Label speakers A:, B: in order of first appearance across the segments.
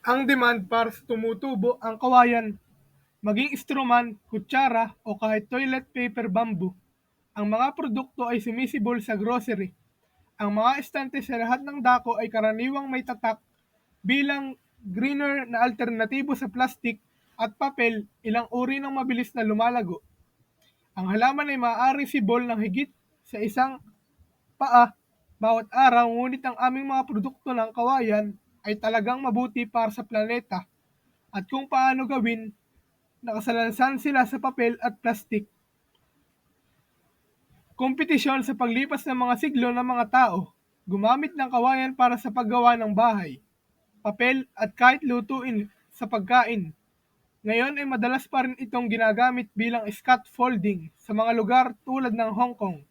A: Ang demand para sa tumutubo ang kawayan, maging instrument, kutsara o kahit toilet paper bamboo, ang mga produkto ay sumisibol sa grocery. Ang mga estante sa lahat ng dako ay karaniwang may tatak bilang greener na alternatibo sa plastik at papel, ilang uri ng mabilis na lumalago. Ang halaman ay maaaring sibol ng higit sa isang paa bawat araw, ngunit ang aming mga produkto ng kawayan ay talagang mabuti para sa planeta. At kung paano gawin, nakasalansan sila sa papel at plastik. Kompetisyon sa paglipas ng mga siglo ng mga tao, gumamit ng kawayan para sa paggawa ng bahay, papel at kahit lutuin sa pagkain. Ngayon ay madalas pa rin itong ginagamit bilang scaffolding sa mga lugar tulad ng Hong Kong.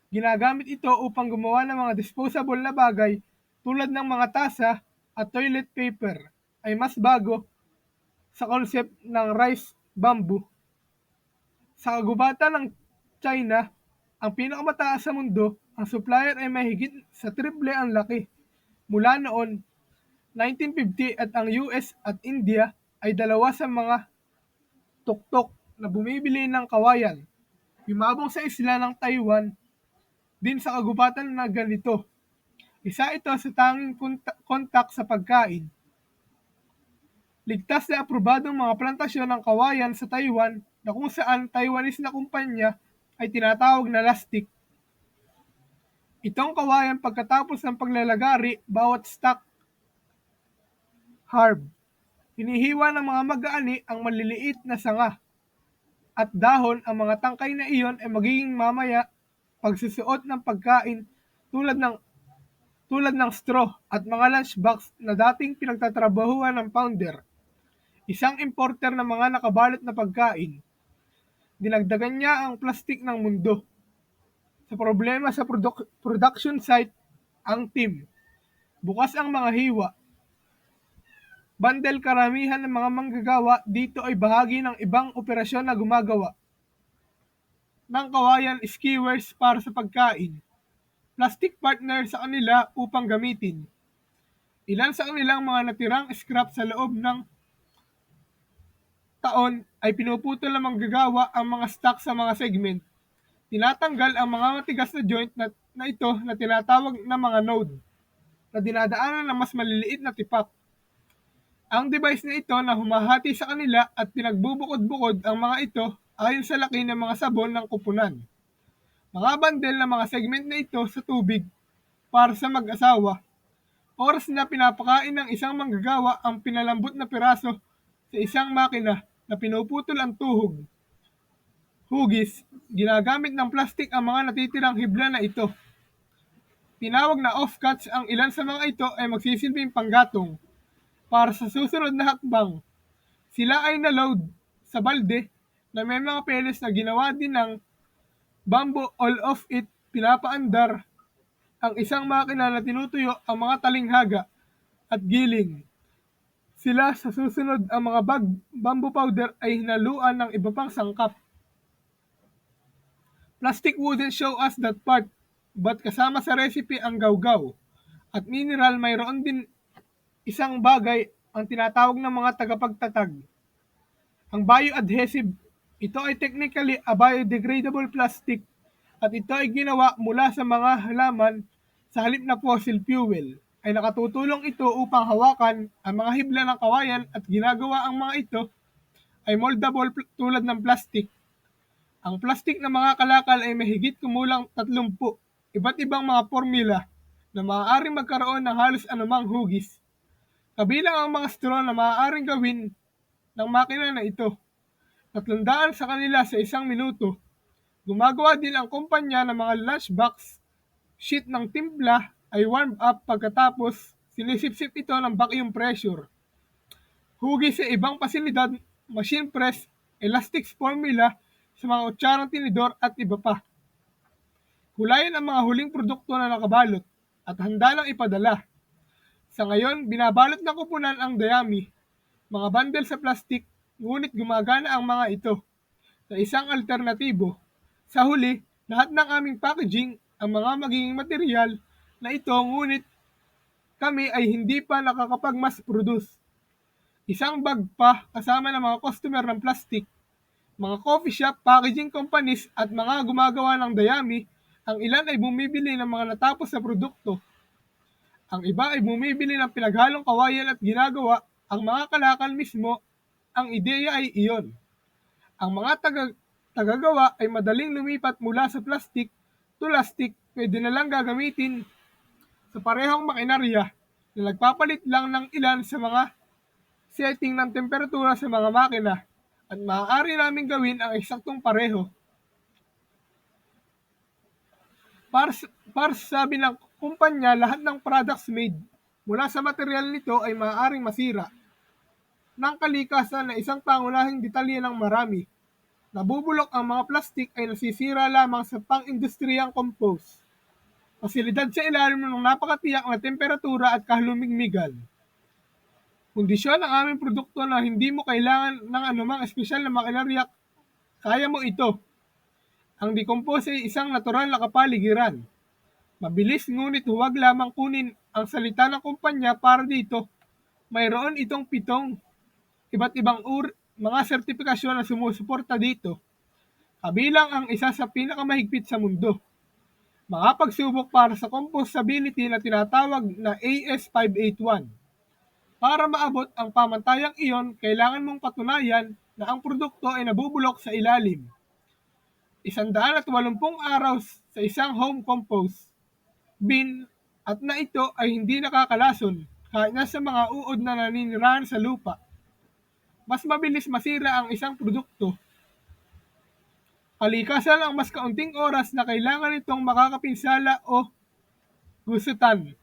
A: Ginagamit ito upang gumawa ng mga disposable na bagay tulad ng mga tasa at toilet paper ay mas bago sa concept ng rice bamboo. Sa kagubatan ng China, ang pinakamataas sa mundo, ang supplier ay mahigit sa triple ang laki. Mula noon, 1950 at ang US at India ay dalawa sa mga tuktok na bumibili ng kawayan. Yumabong sa isla ng Taiwan din sa kagubatan na ganito. Isa ito sa tanging kontak sa pagkain. Ligtas na aprobadong mga plantasyon ng kawayan sa Taiwan na kung saan Taiwanese na kumpanya ay tinatawag na lastik. Itong kawayan pagkatapos ng paglalagari bawat stock harb. Hinihiwa ng mga mag-aani ang maliliit na sanga at dahon. Ang mga tangkay na iyon ay magiging mamaya pagsusuot ng pagkain tulad ng straw at mga lunchbox na dating pinagtatrabahuan ng founder, isang importer ng mga nakabalot na pagkain. Dinagdagan niya ang plastik ng mundo. Sa problema sa production site, ang team. Bukas ang mga hiwa. Bandel karamihan ng mga manggagawa dito ay bahagi ng ibang operasyon na gumagawa ng kawayan skewers para sa pagkain. Plastic partner sa kanila upang gamitin. Ilan sa kanilang mga natirang scrap sa loob ng taon ay pinuputol ng manggagawa ang mga stock sa mga segment. Tinatanggal ang mga matigas na joint na ito na tinatawag na mga node na dinadaanan ng mas maliliit na tipak. Ang device na ito na humahati sa kanila at pinagbubukod-bukod ang mga ito ayon sa laki ng mga sabon ng kupunan. Mga bandel na mga segment na ito sa tubig para sa mag-asawa. Oras na pinapakain ng isang manggagawa ang pinalambot na piraso sa isang makina na pinuputol ang tuhog. Hugis, ginagamit ng plastik ang mga natitirang hibla na ito. Tinawag na offcuts, ang ilan sa mga ito ay magsisilbing panggatong para sa susunod na hakbang. Sila ay na-load sa balde na may mga peles na ginawa din ng bamboo. All of it pinapaandar ang isang makina na tinutuyo ang mga talinghaga at giling. Sila sa susunod ang mga bamboo powder ay hinaluan ng iba pang sangkap. Plastic wouldn't show us that part, but kasama sa recipe ang gawgaw at mineral. Mayroon din isang bagay ang tinatawag ng mga tagapagtatag, ang bioadhesive. Ito ay technically a biodegradable plastic at ito ay ginawa mula sa mga halaman sa halip na fossil fuel. Ay nakatutulong ito upang hawakan ang mga hibla ng kawayan at ginagawa ang mga ito ay moldable tulad ng plastic. Ang plastik na mga kalakal ay mahigit kumulang 30 iba't ibang mga formula na maaaring magkaroon ng halos anumang hugis. Kabilang ang mga straw na maaaring gawin ng makina na ito. 300 sa kanila sa isang minuto. Gumagawa din ang kumpanya ng mga lunchbox. Sheet ng timpla ay warm up pagkatapos sinisipsip ito ng vacuum pressure. Hugis sa ibang pasilidad, machine press, elastics formula sa mga kutsarang tinidor at iba pa. Hulayan ang mga huling produkto na nakabalot at handa nang ipadala. Sa ngayon, binabalot ng kupunan ang dayami, mga bundle sa plastik, ngunit gumagana ang mga ito sa isang alternatibo. Sa huli, lahat ng aming packaging ang mga magiging material na ito, ngunit kami ay hindi pa nakakapag-mass produce. isang bag pa kasama ng mga customer ng plastic, mga coffee shop, packaging companies at mga gumagawa ng dayami, ang ilan ay bumibili ng mga natapos na produkto. Ang iba ay bumibili ng pinaghalong kawayan at ginagawa, ang mga kalakal mismo, ang ideya ay iyon. Ang mga tagagawa ay madaling lumipat mula sa plastic to plastic, pwede na lang gagamitin sa parehong makinarya na nagpapalit lang ng ilan sa mga setting ng temperatura sa mga makina at maaari namin gawin ang eksaktong pareho. Para sa sabi ng kumpanya, lahat ng products made mula sa material nito ay maaaring masira ng kalikasan na isang pangunahing detalye ng marami. Nabubulok ang mga plastik ay nasisira lamang sa pang-industriyang compost. Pasilidad sa ilalim ng napakatiyak na temperatura at kahalumigmigan. Kondisyon ang aming produkto na hindi mo kailangan ng anumang espesyal na makinarya, kaya mo ito. Ang decompose ay isang natural na kapaligiran. Mabilis ngunit huwag lamang kunin ang salita ng kumpanya para dito. Mayroon itong 7 iba't ibang mga sertipikasyon na sumusuporta dito. Kabilang ang isa sa pinakamahigpit sa mundo. Mga pagsubok para sa compostability na tinatawag na AS581. Para maabot ang pamantayang iyon, kailangan mong patunayan na ang produkto ay nabubulok sa ilalim. 180 araw sa isang home compost bin at na ito ay hindi nakakalason kahit nasa mga uod na naninirahan sa lupa. Mas mabilis masira ang isang produkto. Kalikasan ang mas kaunting oras na kailangan itong makakapinsala o gusutan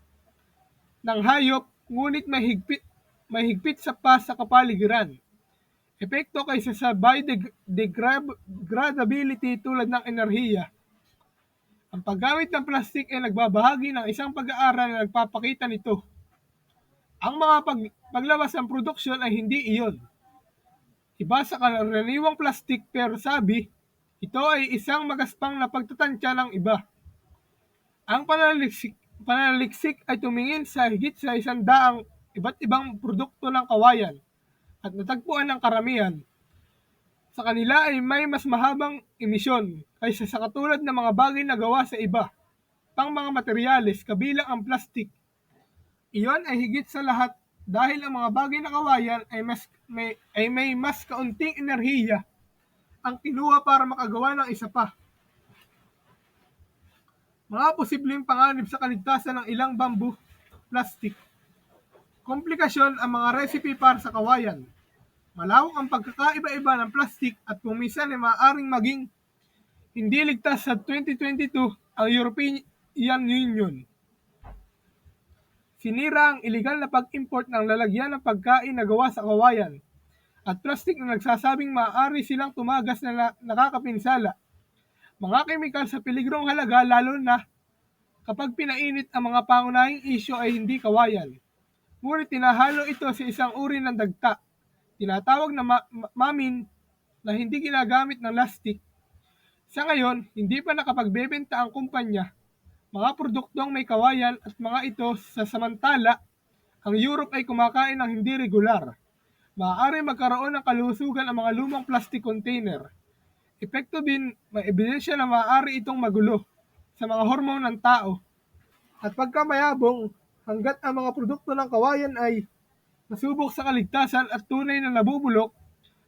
A: ng hayop, ngunit mahigpit sa kapaligiran. Epekto kaysa sa biodegradability tulad ng enerhiya. Ang paggamit ng plastik ay nagbabahagi ng isang pag-aaral na nagpapakita nito. Ang mga paglabas ng produksyon ay hindi iyon. Iba sa karaniwang plastik, pero sabi, ito ay isang magaspang na pagtatansya ng iba. Ang pananaliksik ay tumingin sa higit sa 100 iba't ibang produkto ng kawayan at natagpuan ng karamihan sa kanila ay may mas mahabang emisyon kaysa sa katulad ng mga bagay na gawa sa iba pang mga materyales kabilang ang plastik. Iyon ay higit sa lahat dahil ang mga bagay na kawayan ay may mas kaunting enerhiya ang kinuha para makagawa ng isa pa. Mga posibleng panganib sa kaligtasan ng ilang bamboo plastik. Komplikasyon ang mga recipe para sa kawayan. Malawak ang pagkakaiba-iba ng plastik at kung minsan ay maaaring maging hindi ligtas sa 2022 ang European Union. Sinira ang iligal na pag-import ng lalagyan ng pagkain na gawa sa kawayan at plastik na nagsasabing maaari silang tumagas na nakakapinsala. Mga kemikal sa peligrong halaga lalo na kapag pinainit. Ang mga pangunahing isyu ay hindi kawayan. Ngunit tinahalo ito sa isang uri ng dagta, tinatawag na mamin na hindi ginagamit ng lastik. Sa ngayon, hindi pa nakapagbebenta ang kumpanya mga produktong may kawayan at mga ito sa samantala, ang Europe ay kumakain ng hindi regular. Maaari magkaroon ng kalusugan ang mga lumang plastic container. Epekto din, may ebidensya na maaari itong magulo sa mga hormone ng tao. At pagkamayabong, hanggat ang mga produkto ng kawayan ay nasubok sa kaligtasan at tunay na nabubulok,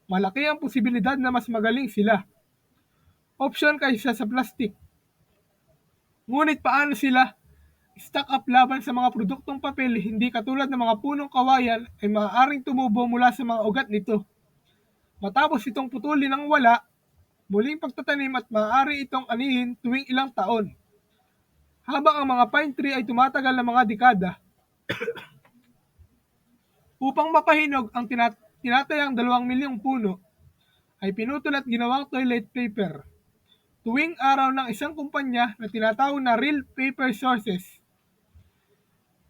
A: malaki ang posibilidad na mas magaling sila. Option kaysa sa plastic. Ngunit paano sila stock up laban sa mga produktong papel hindi katulad ng mga punong kawayan ay maaaring tumubo mula sa mga ugat nito. Matapos itong putulin ng wala, muling pagtatanim at maaari itong anihin tuwing ilang taon. Habang ang mga pine tree ay tumatagal ng mga dekada. Upang mapahinog ang tinatayang 2 milyong puno, ay pinutol at ginawang toilet paper. Tuwing araw ng isang kumpanya na tinatawag na Real Paper Sources.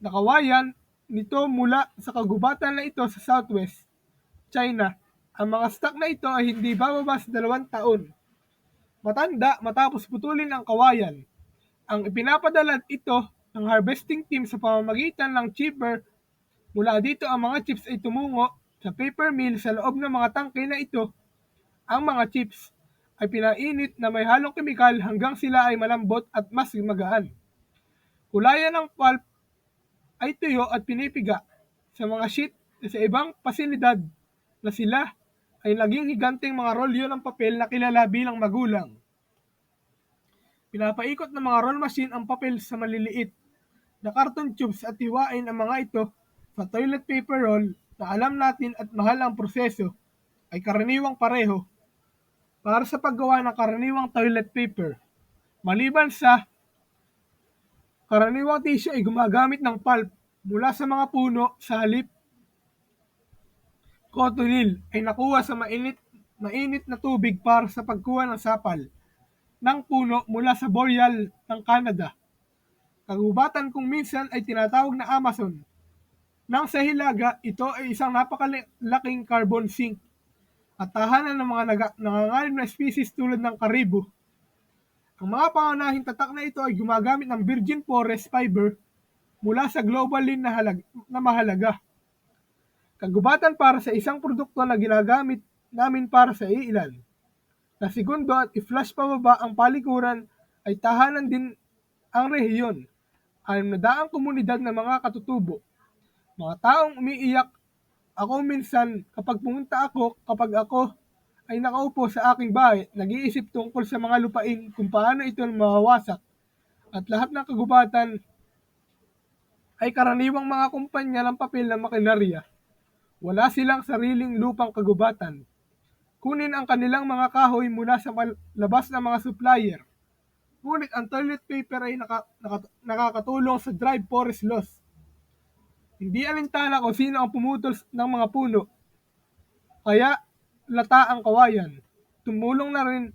A: Nakawayan nito mula sa kagubatan na ito sa Southwest China. Ang mga stock na ito ay hindi bababa sa 2 taon. Matanda matapos putulin ang kawayan. Ang ipinapadala ito ng harvesting team sa pamamagitan ng chipper. Mula dito ang mga chips ay tumungo Sa paper mill sa loob ng mga tangke na ito, ang mga chips ay pinainit na may halong kemikal hanggang sila ay malambot at mas magaan. Kulayan ng pulp ay tuyo at pinipiga sa mga sheet sa ibang pasilidad na sila ay naging higanteng mga rolyo ng papel na kilala bilang magulang. Pinapaikot ng mga roll machine ang papel sa maliliit na carton tubes at hiwain ang mga ito sa toilet paper roll na alam natin at mahal ang proseso ay karaniwang pareho para sa paggawa ng karaniwang toilet paper. Maliban sa karaniwang tissue ay gumagamit ng pulp mula sa mga puno sa halip cotonil ay nakuha sa mainit na tubig para sa pagkuha ng sapal ng puno mula sa boreal ng Canada. Kagubatan kung minsan ay tinatawag na Amazon. Nang sa Hilaga, ito ay isang napakalaking carbon sink at tahanan ng mga nanganganib na species tulad ng karibo. Ang mga pangunahing tatak na ito ay gumagamit ng virgin forest fiber mula sa global lin na mahalaga. Kagubatan para sa isang produkto na ginagamit namin para sa iilan. Na segundo at i-flash pababa ang palikuran ay tahanan din ang rehiyon. 600 komunidad ng mga katutubo. Mga taong umiiyak ako minsan kapag ako ay nakaupo sa aking bahay, nag-iisip tungkol sa mga lupain kung paano ito mawawasak. At lahat ng kagubatan ay karaniwang mga kumpanya ng papel na makinarya. Wala silang sariling lupang kagubatan. Kunin ang kanilang mga kahoy mula sa labas ng mga supplier. Ngunit ang toilet paper ay nakakatulong sa dry forest loss. Hindi alintana kung sino ang pumutol ng mga puno. Kaya lata ang kawayan. Tumulong na rin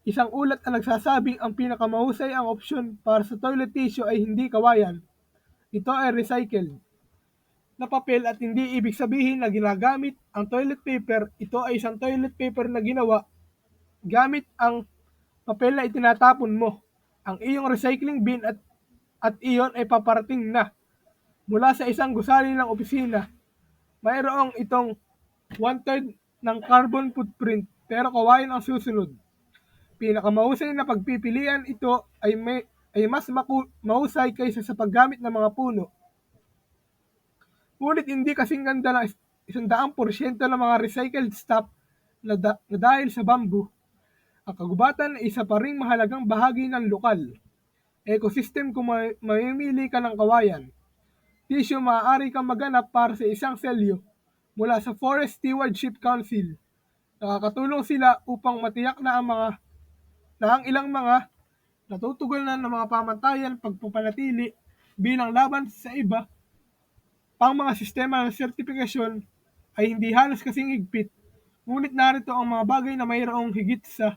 A: isang ulat na nagsasabing ang pinakamahusay ang opsyon para sa toilet tissue ay hindi kawayan. Ito ay recycled na papel at hindi ibig sabihin na ginagamit ang toilet paper. Ito ay isang toilet paper na ginawa gamit ang papel na itinatapon mo. Ang iyong recycling bin at iyon ay paparating na mula sa isang gusali ng opisina. Mayroong itong 1/3 ng carbon footprint pero kawayan ang susunod. Pinakamahusay na pagpipilian ito ay mas mahusay kaysa sa paggamit ng mga puno. Ngunit hindi kasing ganda ng 100% ng mga recycled stuff na dahil sa bamboo. Ang kagubatan ay isa pa ring mahalagang bahagi ng lokal ecosystem kung mamimili ka ng kawayan. Tissue maaari kang maganap para sa isang selyo mula sa Forest Stewardship Council. Nakakatulong sila upang matiyak na ang ilang mga natutugunan ng mga pamantayan pagpapanatili bilang laban sa iba pang mga sistema ng sertifikasyon ay hindi halos kasing higpit. Ngunit narito ang mga bagay na mayroong higit sa